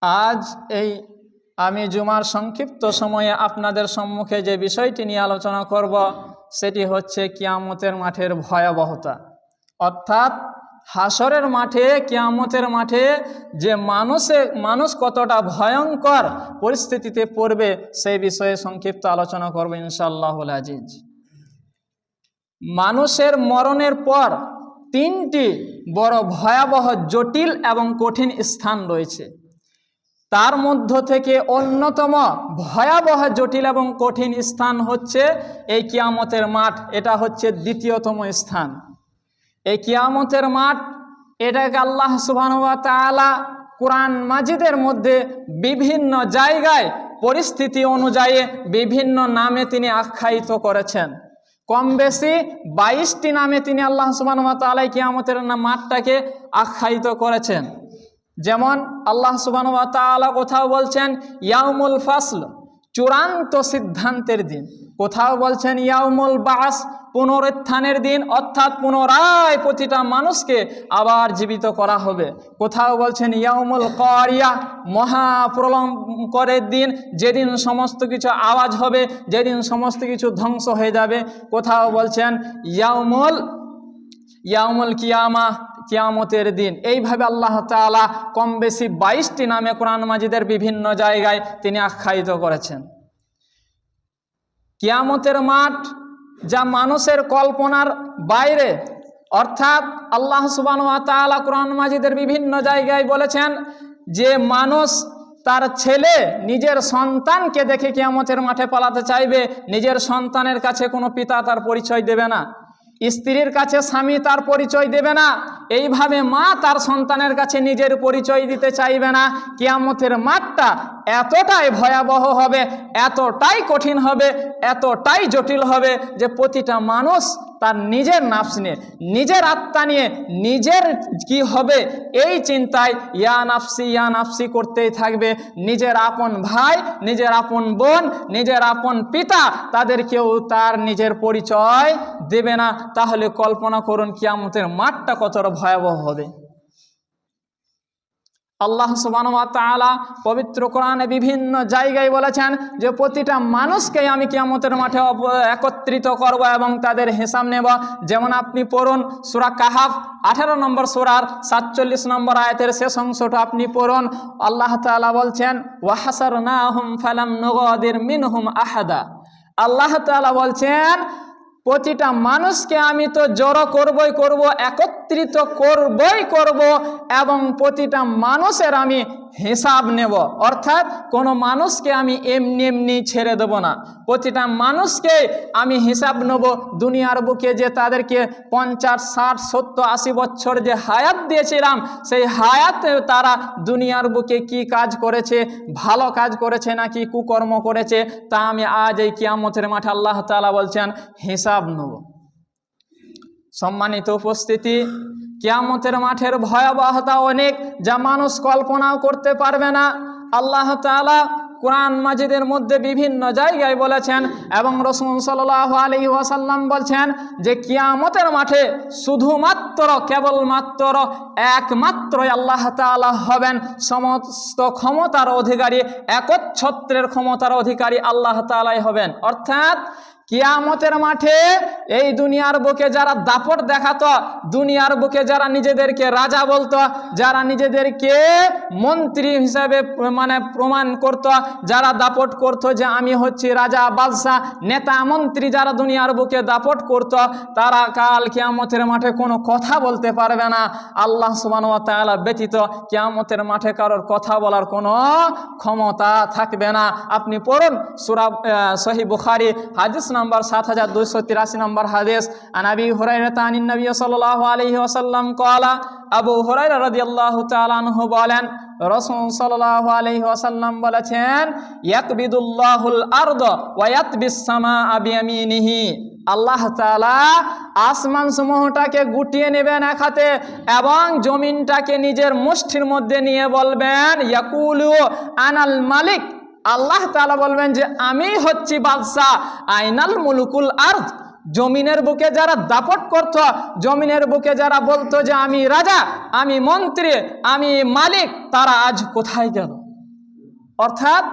আজ আমি জুমার সংক্ষিপ্ত সময়ে আপনাদের সম্মুখে যে বিষয়টি নিয়ে আলোচনা করব সেটি হচ্ছে কিয়ামতের মাঠের ভয়াবহতা। অর্থাৎ হাসরের মাঠে, কিয়ামতের মাঠে যে মানুষ কতটা ভয়ঙ্কর পরিস্থিতিতে পড়বে সেই বিষয়ে সংক্ষিপ্ত আলোচনা করব ইনশাআল্লাহুল আজিজ। মানুষের মরণের পর তিনটি বড় ভয়াবহ, জটিল এবং কঠিন স্থান রয়েছে। তার মধ্য থেকে অন্যতম ভয়াবহ, জটিল এবং কঠিন স্থান হচ্ছে এই কিয়ামতের মাঠ। এটা হচ্ছে দ্বিতীয়তম স্থান। এই কিয়ামতের মাঠ, এটাকে আল্লাহ সুবহানাহু ওয়া তাআলা কুরআন মাজিদের মধ্যে বিভিন্ন জায়গায় পরিস্থিতি অনুযায়ী বিভিন্ন নামে তিনি আখ্যায়িত করেছেন। কম বেশি 22টি নামে তিনি আল্লাহ সুবহানাহু ওয়া তাআলা কিয়ামতের মাঠটাকে আখ্যায়িত করেছেন। যেমন আল্লাহ সুবহানাহু ওয়া তাআলা কোথাও বলছেন ইয়াউমুল ফাসল, চূড়ান্ত সিদ্ধান্তের দিন। কোথাও বলছেন ইয়াউমুল বাস, পুনরুত্থানের দিন, অর্থাৎ পুনরায় প্রতিটা মানুষকে আবার জীবিত করা হবে। কোথাও বলছেন ইয়াউমুল কারিয়া, মহাপ্রলয়ের দিন, যেদিন সমস্ত কিছু আওয়াজ হবে, যেদিন সমস্ত কিছু ধ্বংস হয়ে যাবে। কোথাও বলছেন ইয়াউমুল কিয়ামা, কিয়ামতের দিন। এইভাবে আল্লাহ তাআলা কম বেশি 22টি নামে কোরআন মাজিদের বিভিন্ন জায়গায় তিনি আখ্যায়িত করেছেন। কিয়ামতের মাঠ যা মানুষের কল্পনার বাইরে, অর্থাৎ আল্লাহ সুবহানাহু ওয়া তাআলা কোরআন মাজিদের বিভিন্ন জায়গায় বলেছেন যে মানুষ তার ছেলে নিজের সন্তানকে দেখে কিয়ামতের মাঠে পালাতে চাইবে। নিজের সন্তানের কাছে কোনো পিতা তার পরিচয় দেবে না, স্ত্রীর কাছে স্বামী তার পরিচয় দেবে না, এইভাবে মা তার সন্তানের কাছে নিজের পরিচয় দিতে চাইবে না। কিয়ামতের মাঠটা এতটাই ভয়াবহ হবে, এতটাই কঠিন হবে, এতটাই জটিল হবে যে প্রতিটা মানুষ তার নিজের নাফস নিয়ে, নিজের আত্মা নিয়ে, নিজের কি হবে এই চিন্তায় ইয়া নাফসি করতেই থাকবে। নিজের আপন ভাই, নিজের আপন বোন, নিজের আপন পিতা, তাদের কেউ তার নিজের পরিচয় দেবে না। তাহলে কল্পনা করুন কিয়ামতের মাঠটা কতটা ভয়াবহ হবে। আল্লাহ সুবহানাহু ওয়া তাআলা পবিত্র কোরআনে বিভিন্ন জায়গায় বলেছেন যে প্রতিটা মানুষকে আমি কিয়ামতের মাঠে একত্রিত করব এবং তাদের হিসাব নেব। যেমন আপনি পড়ুন সূরা কাহাফ 18 নম্বর সূরার 47 নম্বর আয়াতের শেষ অংশটা আপনি পড়ুন। আল্লাহ তাআলা বলছেন ওয়া হাসারনাহুম ফালাম নুগাদির মিনহুম আহাদা। আল্লাহ তাআলা বলছেন প্রতিটা মানুষকে আমি তো জড়ো করবই করব, একত্রিত করব এবং প্রতিটা মানুষের আমি হিসাব নেব। অর্থাৎ কোনো মানুষকে আমি এমনি ছেড়ে দেব না, প্রতিটা মানুষকে আমি হিসাব নেব। দুনিয়ার বুকে যে তাদেরকে 50, 60, 70, 80 বছর যে হায়াত দিয়েছিলাম, সেই হায়াতে তারা দুনিয়ার বুকে কি কাজ করেছে, ভালো কাজ করেছে নাকি কুকর্ম করেছে, তা আমি আজ এই কিয়ামতের মাঠে আল্লাহ তাআলা বলছেন হিসাব নেব। সম্মানিত উপস্থিতি, কিয়ামতের মাঠের ভয়াবহতা অনেক, যা মানুষ কল্পনাও করতে পারবে না। আল্লাহ তাআলা কোরআন মাজিদের মধ্যে বিভিন্ন জায়গায় বলেছেন এবং রাসূল সাল্লাল্লাহু আলাইহি ওয়াসাল্লাম বলছেন যে কিয়ামতের মাঠে শুধুমাত্র, কেবলমাত্র, একমাত্রই আল্লাহ তাআলা হবেন সমস্ত ক্ষমতার অধিকারী, একচ্ছত্রের ক্ষমতার অধিকারী আল্লাহ তাআলাই হবেন। অর্থাৎ কিয়ামতের মাঠে এই দুনিয়ার বুকে যারা দাপট দেখাতো, দুনিয়ার বুকে যারা নিজেদেরকে রাজা বলতো, যারা নিজেদেরকে মন্ত্রী হিসাবে প্রমাণ করত, যারা দাপট করত যে আমি হচ্ছি রাজা বাদশাহ, নেতা মন্ত্রী, যারা দুনিয়ার বুকে দাপট করত, তারা কাল কিয়ামতের মাঠে কোনো কথা বলতে পারবে না। আল্লাহ সুবহানাহু ওয়া তাআলা ব্যতীত কিয়ামতের মাঠে কারোর কথা বলার কোনো ক্ষমতা থাকবে না। আপনি পড়ুন সূরা সহিহ বুখারী হাদিস নম্বর 7283 নম্বর হাদিস। আন আবি হুরায়রা আনিন নবী সাল্লাল্লাহু আলাইহি ওয়াসাল্লাম ক্বালা, আবু হুরায়রা রাদিয়াল্লাহু তাআলা আনহু বলেন রাসূল সাল্লাল্লাহু আলাইহি ওয়াসাল্লাম বলেছেন ইয়াকবিদুল্লাহুল আরদ ওয়া ইয়াতবিস সামাআ বিয়ামিনিহি। আল্লাহ তাআলা আসমান সমূহটাকে গুটিয়ে নেবেন এক হাতে এবং জমিনটাকে নিজের মুষ্টির মধ্যে নিয়ে বলবেন ইয়াকুলু আনাল মালিক। আল্লাহ তাআলা বলবেন যে আমি হচ্ছি বাদশাহ। আইনাল মুলুকুল আরদ, জমিনের বুকে যারা দাপট করত, জমিনের বুকে যারা বলতো যে আমি রাজা, আমি মন্ত্রী, আমি মালিক, তারা আজ কোথায় গেল? অর্থাৎ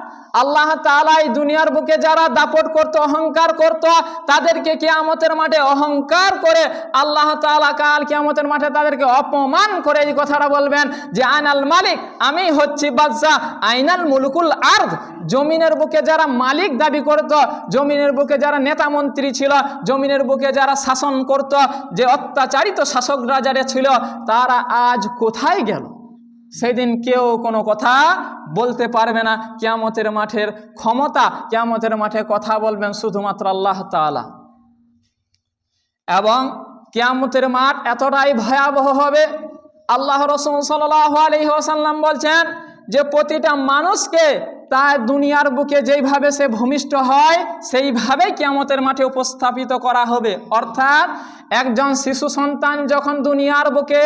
আল্লাহ তাআলা এই দুনিয়ার বুকে যারা দাপট করত, অহংকার করত, তাদেরকে কিয়ামতের মাঠে অহংকার করে আল্লাহ তাআলা কাল কিয়ামতের মাঠে তাদেরকে অপমান করে এই কথাটা বলবেন যে আনাল মালিক, আমি হচ্ছি বাদশা, আইনাল মুলকুল আরদ। জমিনের বুকে যারা মালিক দাবি করত, জমিনের বুকে যারা নেতা মন্ত্রী ছিল, জমিনের বুকে যারা শাসন করত, যে অত্যাচারিত শাসকরা যারা ছিল, তারা আজ কোথায় গেল? সেদিন কেউ কোনো কথা বলতে পারবে না। কিয়ামতের মাঠের ক্ষমতা, কিয়ামতের মাঠে কথা বলবেন শুধুমাত্র আল্লাহ তাআলা। এবং কিয়ামতের মাঠ এতটাই ভয়াবহ হবে, আল্লাহ রাসূল সাল্লাল্লাহু আলাইহি ওয়াসাল্লাম বলছেন যে প্রতিটা মানুষকে তার দুনিয়ার বুকে যেইভাবে সে ভূমিষ্ঠ হয় সেইভাবেই কিয়ামতের মাঠে উপস্থাপিত করা হবে। অর্থাৎ একজন শিশু সন্তান যখন দুনিয়ার বুকে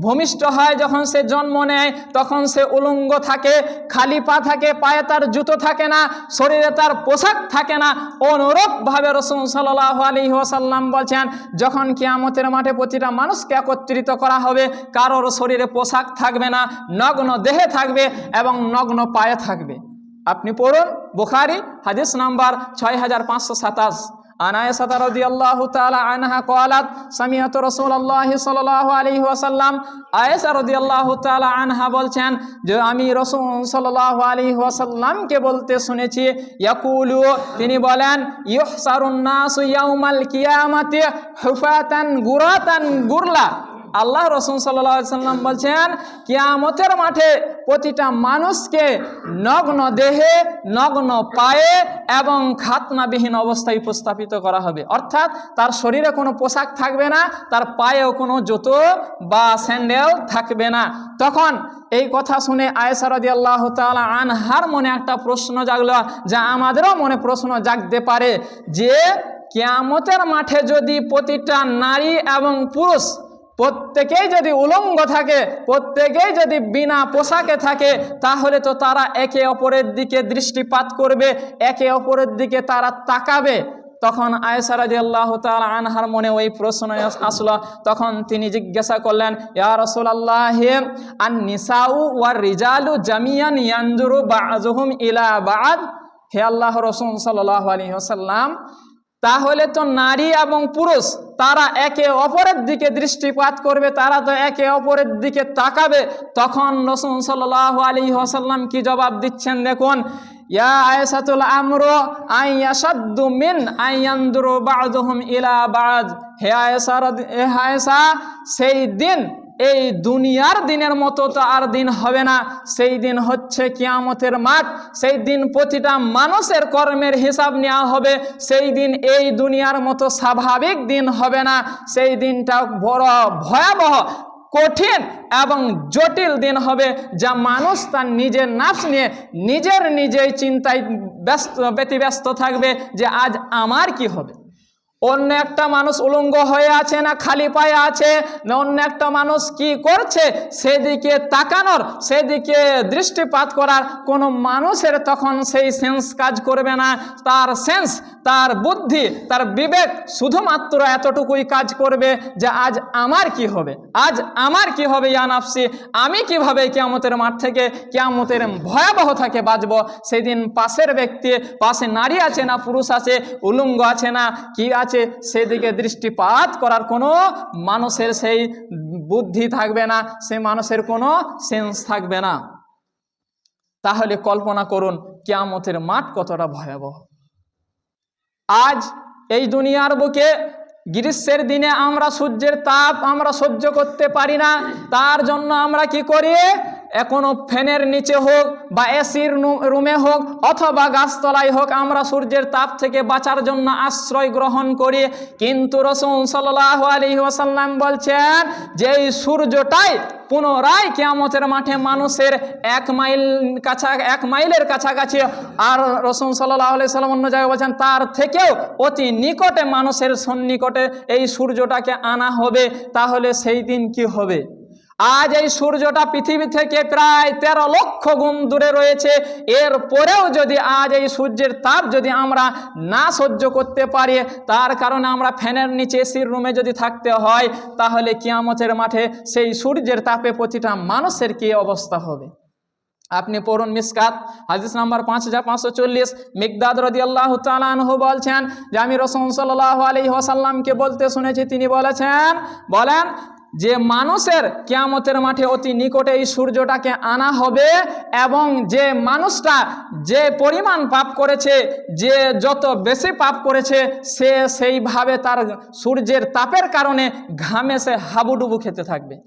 ভূমিষ্ঠ হয়, যখন সে জন্ম নেয়, তখন সে উলঙ্গ থাকে, খালি পা থাকে, পায়ে তার জুতো থাকে না, শরীরে তার পোশাক থাকে না। অনুরূপভাবে রাসূল সাল্লাল্লাহু আলাইহি ওয়াসাল্লাম বলছেন যখন কিয়ামতের মাঠে প্রতিটা মানুষকে একত্রিত করা হবে, কারোর শরীরে পোশাক থাকবে না, নগ্ন দেহে থাকবে এবং নগ্ন পায়ে থাকবে। আপনি পড়ুন বুখারী হাদিস নাম্বার 6527। আন আয়েশা রাদিয়াল্লাহু তাআলা আনহা ক্বালাত সামিআতু রাসূলুল্লাহি সাল্লাল্লাহু আলাইহি ওয়াসাল্লাম। আয়েশা রাদিয়াল্লাহু তাআলা আনহা বলছেন যে আমি রাসূল সাল্লাল্লাহু আলাইহি ওয়াসাল্লামকে বলতে শুনেছি, ইয়াকুলু, তিনি বলেন, ইউহসারুন নাসু ইয়াউমাল কিয়ামাতি হুফাতান গুরাতান গুরলা। আল্লাহ রাসূল সাল্লাল্লাহু আলাইহি ওয়াসাল্লাম বলছেন কিয়ামতের মাঠে প্রতিটা মানুষকে নগ্ন দেহে, নগ্ন পায়ে এবং খাতনাবিহীন অবস্থায় উপস্থাপিত করা হবে। অর্থাৎ তার শরীরে কোনো পোশাক থাকবে না, তার পায়েও কোনো জুতো বা স্যান্ডেল থাকবে না। তখন এই কথা শুনে আয়েশা রাদিয়াল্লাহু তাআলা আনহার মনে একটা প্রশ্ন জাগলো, যা আমাদেরও মনে প্রশ্ন জাগতে পারে যে কিয়ামতের মাঠে যদি প্রতিটা নারী এবং পুরুষ প্রত্যেকেই যদি উলঙ্গ থাকে, প্রত্যেকেই যদি বিনা পোশাকে থাকে, তাহলে তো তারা একে অপরের দিকে দৃষ্টিপাত করবে, একে অপরের দিকে তারা তাকাবে। তখন আয়েশা রাদিয়াল্লাহু তাআলা আনহার মনে ওই প্রশ্ন আসলো। তখন তিনি জিজ্ঞাসা করলেন, ইয়া রাসূলুল্লাহ, আন নিসাউ ওয়ার রিজালু জামিয়ান ইয়ানজুরু বা'যুহুম ইলা বা'দ। হে আল্লাহ রাসূল সাল্লাল্লাহু আলাইহি ওয়াসাল্লাম, তাহলে তো নারী এবং পুরুষ তারা একে অপরের দিকে দৃষ্টিপাত করবে, তারা তো একে অপরের দিকে তাকাবে। তখন রাসূল সাল্লাল্লাহু আলাইহি ওয়াসাল্লাম কি জবাব দিচ্ছেন দেখুন, ইয়া আয়েশাতুল আমরু আইয়াশাদ্দু মিন আইয়ানদুরু বা'যুহুম ইলা বা'দ। হে আয়েশা, সেই দিন এই দুনিয়ার দিনের মতো তো আর দিন হবে না। সেই দিন হচ্ছে কিয়ামতের মাঠ। সেই দিন প্রতিটা মানুষের কর্মের হিসাব নেওয়া হবে। সেই দিন এই দুনিয়ার মতো স্বাভাবিক দিন হবে না। সেই দিনটা বড় ভয়াবহ, কঠিন এবং জটিল দিন হবে, যা মানুষ তার নিজের নাফস নিয়ে নিজেই চিন্তায় ব্যতিব্যস্ত থাকবে যে আজ আমার কি হবে। অন্য একটা মানুষ উলঙ্গ হয়ে আছে না খালি পায়ে আছে, না অন্য একটা মানুষ কি করছে সেদিকে তাকানোর, সেদিকে দৃষ্টিপাত করার কোনো মানুষের তখন সেই সেন্স কাজ করবে না। তার সেন্স, তার বুদ্ধি, তার বিবেক শুধুমাত্র এতটুকুই কাজ করবে যে আজ আমার কি হবে, আজ আমার কি হবে, ইয়া নাফসি, আমি কিভাবে কিয়ামতের মাঠ থেকে, কিয়ামতের ভয়াবহ থেকে বাঁচব। সেদিন পাশের ব্যক্তি, পাশে নারী আছে না পুরুষ আছে, উলঙ্গ আছে না কি আছে, সেদিকে দৃষ্টিপাত করার কোনো মানুষের সেই বুদ্ধি থাকবে না, সে মানুষের কোনো সেন্স থাকবে না। তাহলে কল্পনা করুন কিয়ামতের মাঠ কতটা ভয়াবহ। আজ এই দুনিয়ার বুকে গ্রীষ্মের দিনে আমরা সূর্যের তাপ আমরা সহ্য করতে পারি না, তার জন্য আমরা কি করি, কোনো ফ্যানের নিচে হোক বা এসির রুমে হোক অথবা গাছতলায় হোক আমরা সূর্যের তাপ থেকে বাঁচার জন্য আশ্রয় গ্রহণ করি। কিন্তু রাসূল সাল্লাল্লাহু আলাইহি ওয়াসাল্লাম বলছেন যে এই সূর্যটাই পুনরায় কিয়ামতের মাঠে মানুষের 1 মাইলের কাছাকাছি, আর রাসূল সাল্লাল্লাহু আলাইহি ওয়াসাল্লাম অন্য জায়গায় বলছেন তার থেকেও অতি নিকটে, মানুষের সন্নিকটে এই সূর্যটাকে আনা হবে। তাহলে সেই দিন কি হবে? আজ এই সূর্যটা পৃথিবী থেকে প্রায় 13 লক্ষ গুণ দূরে রয়েছে। এরপরেও যদি আজ এই সূর্যের তাপ যদি আমরা না সহ্য করতে পারি, তার কারণে আমরা ফ্যানের নিচে এসির রুমে যদি থাকতে হয়, তাহলে কিয়ামতের মাঠে সেই সূর্যের তাপে প্রতিটা মানুষের কি অবস্থা হবে। আপনি পড়ুন মিসকাত হাদিস নাম্বার 5540। মিকদাদ রাদিয়াল্লাহু তাআলা আনহু বলছেন যে আমি রাসূল সাল্লাল্লাহু আলাইহি ওয়াসাল্লামকে বলতে শুনেছি, তিনি বলেন যে মানুষের কিয়ামতের মাঠে অতি নিকটে এই সূর্যটাকে আনা হবে এবং যে মানুষটা যে পরিমাণ পাপ করেছে, যে যত বেশি পাপ করেছে, সে সেইভাবে তার সূর্যের তাপের কারণে ঘামে সে হাবুডুবু খেতে থাকবে।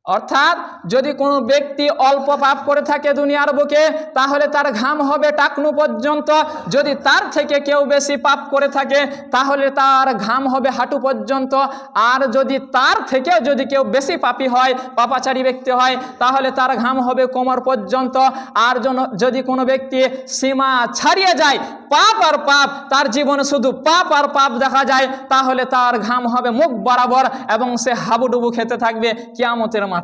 অর্থাৎ যদি কোনো ব্যক্তি অল্প পাপ করে থাকে দুনিয়ার বুকে, তাহলে তার ঘাম হবে টাকনু পর্যন্ত। যদি তার থেকে কেউ বেশি পাপ করে থাকে তাহলে তার ঘাম হবে হাঁটু পর্যন্ত। আর যদি তার থেকে যদি কেউ বেশি পাপী হয়, পাপাচারী ব্যক্তি হয়, তাহলে তার ঘাম হবে কোমর পর্যন্ত। আর যদি কোনো ব্যক্তি সীমা ছাড়িয়ে যায়, পাপ আর পাপ, তার জীবনে শুধু পাপ আর পাপ দেখা যায়, তাহলে তার ঘাম হবে মুখ বরাবর এবং সে হাবুডুবু খেতে থাকবে কিয়ামতের মাঠে।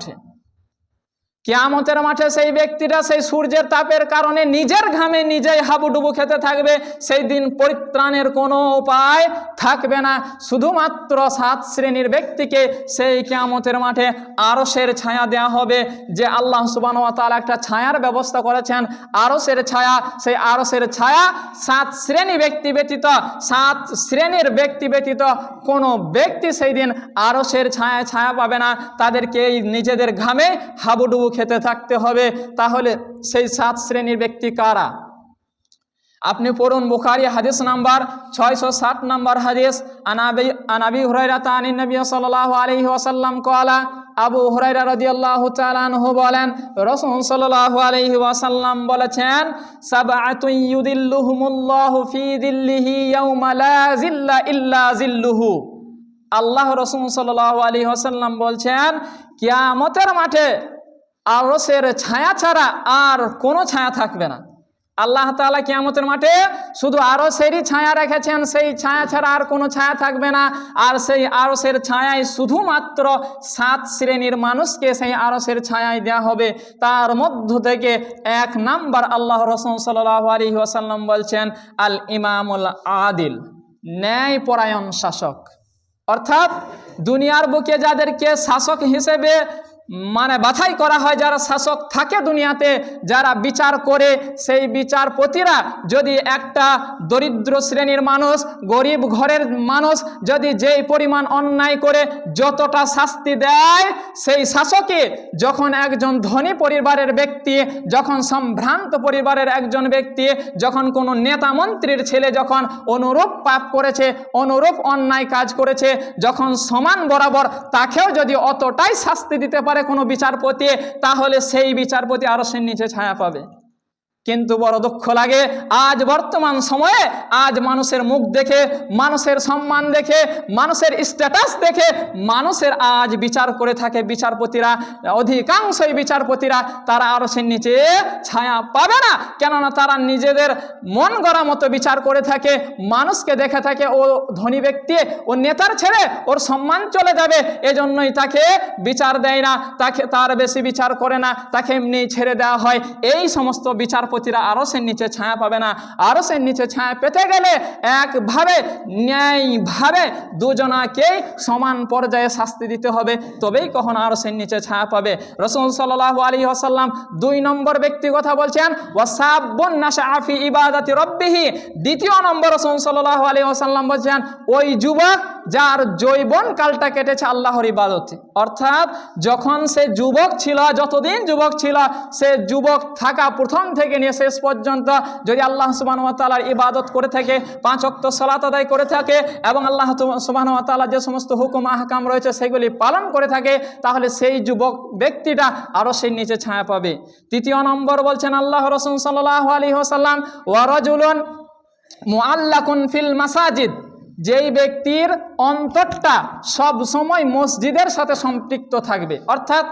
কিয়ামতের মাঠে সেই ব্যক্তিটা সেই সূর্যের তাপের কারণে নিজের ঘামে নিজেই হাবুডুবু খেতে থাকবে। সেই দিন পরিত্রাণের কোনো উপায় থাকবে না। শুধুমাত্র 7 শ্রেণীর ব্যক্তিকে সেই কিয়ামতের মাঠে আরশের ছায়া দেওয়া হবে, যে আল্লাহ সুবহানাহু ওয়া তাআলা একটা ছায়ার ব্যবস্থা করেছেন, আরশের ছায়া। সেই আরশের ছায়া 7 শ্রেণী ব্যক্তি ব্যতীত, 7 শ্রেণীর ব্যক্তি ব্যতীত কোনো ব্যক্তি সেই দিন আরশের ছায়া পাবে না। তাদেরকে নিজেদের ঘামে হাবুডুবু খেতে থাকতে হবে। তাহলে সেই 7 শ্রেণীর ব্যক্তি কারা? আপনি পড়ুন বুখারী হাদিস নাম্বার 660 নম্বর হাদিস। আনাবি হুরায়রা আনিন নবী সাল্লাল্লাহু আলাইহি ওয়াসাল্লাম ক্বালা, আবু হুরায়রা রাদিয়াল্লাহু তাআলা আনহু বলেন রাসূল সাল্লাল্লাহু আলাইহি ওয়াসাল্লাম বলেছেন, সাবআতুন ইউদিল্লুহুমুল্লাহু ফি যিল্লিহি ইয়াওমা লা যিল্লা ইল্লা যিল্লুহু। আল্লাহ রাসূল সাল্লাল্লাহু আলাইহি ওয়াসাল্লাম বলছেন, কিয়ামতের মাঠে আরশের ছায়া ছাড়া আর কোনো ছায়া থাকবে না। আল্লাহ তাআলা কিয়ামতের মাঠে শুধু আরশেরই ছায়া রেখেছেন, সেই ছায়া ছাড়া আর কোনো ছায়া থাকবে না। আর সেই আরশের ছায়ায় শুধুমাত্র 7 শ্রেণীর মানুষকে সেই আরশের ছায়ায় দেওয়া হবে। তার মধ্য থেকে 1 নাম্বার আল্লাহ রাসূল সাল্লাল্লাহু আলাইহি ওয়াসাল্লাম বলছেন, আল ইমামুল আদিল, ন্যায়পরায়ণ শাসক। অর্থাৎ দুনিয়ার বুকে যাদেরকে শাসক হিসেবে বাছাই করা হয়, যারা শাসক থাকে দুনিয়াতে, যারা বিচার করে, সেই বিচারপতিরা যদি একটা দরিদ্র শ্রেণীর মানুষ, গরিব ঘরের মানুষ যদি যেই পরিমাণ অন্যায় করে যতটা শাস্তি দেয়, সেই শাসকে যখন একজন ধনী পরিবারের ব্যক্তি, যখন সম্ভ্রান্ত পরিবারের একজন ব্যক্তি, যখন কোনো নেতা মন্ত্রীর ছেলে যখন অনুরূপ পাপ করেছে, অনুরূপ অন্যায় কাজ করেছে, যখন সমান বরাবর তাকেও যদি অতটাই শাস্তি দিতে পারে কোনো বিচারপতি, তাহলে সেই বিচারপতি আরশের নিচে ছায়া পাবে। কিন্তু বড় দুঃখ লাগে, আজ বর্তমান সময়ে আজ মানুষের মুখ দেখে, মানুষের সম্মান দেখে, মানুষের স্ট্যাটাস দেখে মানুষের আজ বিচার করে থাকে বিচারপতিরা। অধিকাংশই বিচারপতিরা তারা আরশের নিচে ছায়া পাবে না, কেননা তারা নিজেদের মন গড়া মতো বিচার করে থাকে। মানুষকে দেখে থাকে ও ধনী ব্যক্তি, ও নেতার ছেড়ে ওর সম্মান চলে যাবে, এজন্যই তাকে বিচার দেয় না, তার বেশি বিচার করে না, তাকে এমনি ছেড়ে দেওয়া হয়। এই সমস্ত বিচারপতিরা আরশের নিচে ছায়া পাবে না। আরশের নিচে ছায়া পেতে গেলে একভাবে ন্যায়ভাবে দুজনাকেই সমান পর্যায়ে শাস্তি দিতে হবে, তবেই কখন আরশের নিচে ছায়া পাবে। রাসূল সাল্লাল্লাহু আলাইহি ওয়াসাল্লাম 2 নম্বর ব্যক্তি কথা বলছেন, ওয়াসাবুন নাশআ ফি ইবাদাতি রাব্বিহি। 2য় নম্বর রাসূল সাল্লাল্লাহু আলাইহি ওয়াসাল্লাম বলছেন, ওই যুবক যার যৌবন কালটা কেটেছে আল্লাহর ইবাদতে। অর্থাৎ যখন সে যুবক ছিল, যতদিন যুবক ছিল, সে যুবক থাকা প্রথম থেকে নিয়ে শেষ পর্যন্ত যদি আল্লাহ সুবহানাহু ওয়া তাআলার ইবাদত করে থাকে, 5 ওয়াক্ত সালাত আদায় করে থাকে এবং আল্লাহ সুবহানাহু ওয়া তাআলার যে সমস্ত হুকুম আহকাম রয়েছে সেগুলি পালন করে থাকে, তাহলে সেই যুবক ব্যক্তিটা আরশের নিচে ছায়া পাবে। 3য় নম্বর বলছেন আল্লাহ রাসূল সাল্লাল্লাহু আলাইহি ওয়াসাল্লাম, ওয়া রাজুলুন মুআল্লাকুন ফিল মাসাজিদ। যেই ব্যক্তির অন্তরটা সব সময় মসজিদের সাথে সম্পৃক্ত থাকবে, অর্থাৎ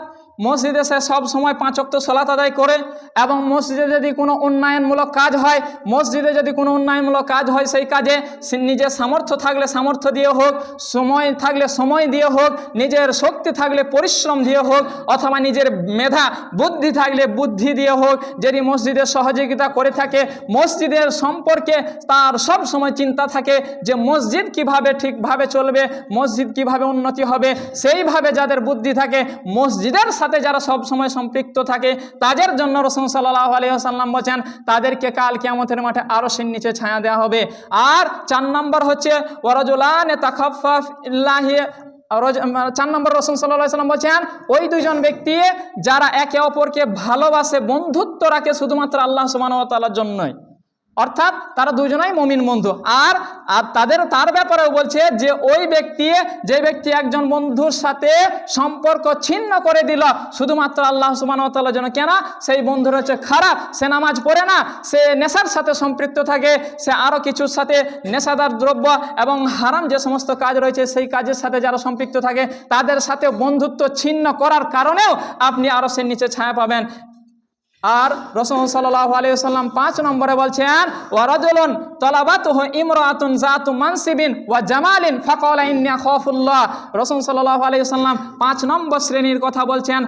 মসজিদে সে সব সময় 5 ওয়াক্ত সালাত আদায় করে, এবং মসজিদে যদি কোনো উন্নয়নমূলক কাজ হয়, সেই কাজে নিজের সামর্থ্য থাকলে সামর্থ্য দিয়ে হোক, সময় থাকলে সময় দিয়ে হোক, নিজের শক্তি থাকলে পরিশ্রম দিয়ে হোক, অথবা নিজের মেধা বুদ্ধি থাকলে বুদ্ধি দিয়ে হোক, যদি মসজিদের সহযোগিতা করে থাকে, মসজিদের সম্পর্কে তার সব সময় চিন্তা থাকে যে মসজিদ কিভাবে ঠিকভাবে চলবে, মসজিদ কিভাবে উন্নতি হবে, সেইভাবে যাদের বুদ্ধি থাকে মসজিদের সাথে যারা সব সময় সম্পৃক্ত থাকে তাদের জন্য রাসূল সাল্লাল্লাহু আলাইহি ওয়াসাল্লাম বলেন তাদেরকে কাল কিয়ামতের মাঠে আরশের নিচে ছায়া দেওয়া হবে। আর 4 নম্বর হচ্ছে ওয়ারাজুলান তাখাফফাফ ইল্লাহি। 4 নম্বর রাসূল সাল্লাল্লাহু আলাইহি ওয়াসাল্লাম বলেন ওই দুইজন ব্যক্তি যারা একে অপরকে ভালোবাসে, বন্ধুত্ব রাখে শুধুমাত্র আল্লাহ সুবহানাহু ওয়া তাআলার জন্যই, অর্থাৎ তারা দুজনেই মুমিন বন্ধু। আর তার ব্যাপারেও বলছে যে ওই ব্যক্তি, যে ব্যক্তি একজন বন্ধুর সাথে সম্পর্ক ছিন্ন করে দিল শুধুমাত্র আল্লাহ সুবহানাহু ওয়া তাআলার জন্য, কেন? সেই বন্ধুর হচ্ছে খারাপ, সে নামাজ পড়ে না, সে নেশার সাথে সম্পৃক্ত থাকে, সে আরও কিছুর সাথে নেশাদার দ্রব্য এবং হারাম যে সমস্ত কাজ রয়েছে সেই কাজের সাথে যারা সম্পৃক্ত থাকে তাদের সাথে বন্ধুত্ব ছিন্ন করার কারণেও আপনি আরশের নিচে ছায়া পাবেন। আর রাসূল সাল্লাল্লাহু আলাইহি ওয়াসাল্লাম 5 নম্বরে বলছেন ওয়ারাজুলুন তালাবাতুহু ইমরাআতুন যাতু মানসিবিন ওয়া জামালিন ফাকালা ইন্নী আখাফুল্লাহ। রাসূল সাল্লাল্লাহু আলাইহি ওয়াসাল্লাম 5 নম্বর শ্রেণীর কথা বলছেন,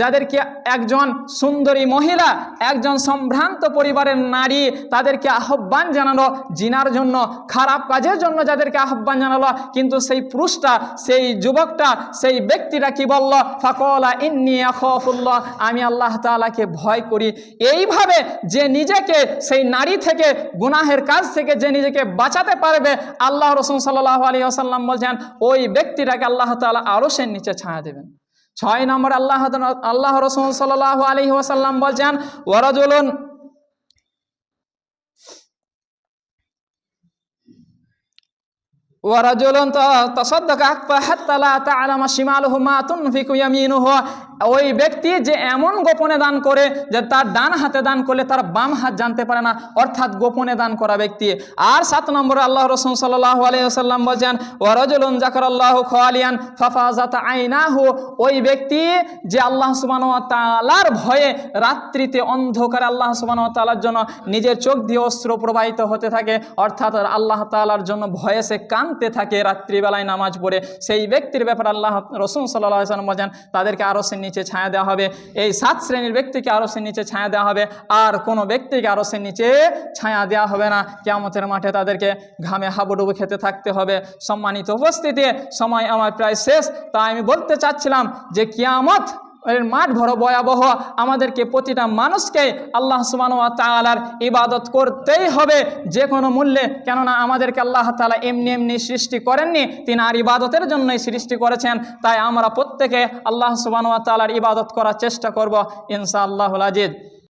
যাদেরকে একজন সুন্দরী মহিলা, একজন সম্ভ্রান্ত পরিবারের নারী তাদেরকে আহ্বান জানালো জিনার জন্য, খারাপ কাজের জন্য যাদেরকে আহ্বান জানালো, কিন্তু সেই পুরুষটা, সেই যুবকটা, সেই ব্যক্তিটা কি বলল? ফাকালা ইন্নী আখাফুল্লাহ, আমি আল্লাহ তাআলাকে ভয় করি। এইভাবে যে নিজেকে সেই নারী থেকে, গুনাহের কাজ থেকে যে নিজেকে বাঁচাতে পারবে, আল্লাহ রাসূল সাল্লাল্লাহু আলাইহি ওয়াসাল্লাম বলেন ওই ব্যক্তিটাকে আল্লাহ তাআলা আরশের নিচে ছায়া দেবেন। 6 নম্বর আল্লাহ রাসূল সাল্লাল্লাহু আলাইহি ওয়াসাল্লাম বলেন ওয়ারাজুলুন তাসাদ্দাকা হাত্তা লা তা'লামা শিমালুহু মা তুনফিকু ইয়ামিনুহু, ওই ব্যক্তি যে এমন গোপনে দান করে যে তার ডান হাতে দান করলে তার বাম হাত জানতে পারে না, অর্থাৎ গোপনে দান করা ব্যক্তি। আর 7 নম্বরে আল্লাহ রাসূল সাল্লাল্লাহু আলাইহি ওয়াসাল্লাম বলেন ওয়ারাজুলুন যাকারাল্লাহু খালিয়ান ফাফাজাত আইনাহু, ওই ব্যক্তি যে আল্লাহ সুবহানাহু ওয়া তাআলার ভয়ে রাত্রিতে অন্ধকারে আল্লাহ সুবহানাহু ওয়া তাআলার জন্য নিজের চোখ দিয়ে অশ্রু প্রবাহিত হতে থাকে, অর্থাৎ আল্লাহ তাআলার জন্য ভয়ে সে কাঁদতে থাকে রাত্রিবেলায় নামাজ পড়ে, সেই ব্যক্তির ব্যাপারে আল্লাহ রাসূল সাল্লাল্লাহু আলাইহি ওয়াসাল্লাম বলেন তাদেরকে আরশের নিচে ছায়া দেওয়া হবে। এই 7 শ্রেণীর ব্যক্তিকে আরশের নিচে ছায়া দেওয়া হবে, আর কোনো ব্যক্তিকে আরশের নিচে ছায়া দেওয়া হবে না। কিয়ামতের মাঠে তাদেরকে ঘামে হাবুডুবু খেতে থাকতে হবে। সম্মানিত উপস্থিতি, সময় আমার প্রায় শেষ, তাই আমি বলতে চাচ্ছিলাম যে কিয়ামত এর মাঠ বড় ভয়াবহ, আমাদেরকে প্রতিটা মানুষকে আল্লাহ সুবহানাহু ওয়া তাআলার ইবাদত করতেই হবে যে কোনো মূল্যে, কেননা আমাদেরকে আল্লাহ তাআলা এমনি এমনি সৃষ্টি করেননি, তিনি আর ইবাদতের জন্যই সৃষ্টি করেছেন। তাই আমরা প্রত্যেকে আল্লাহ সুবহানাহু ওয়া তাআলার ইবাদত করার চেষ্টা করব ইনশাআল্লাহুল আজিজ।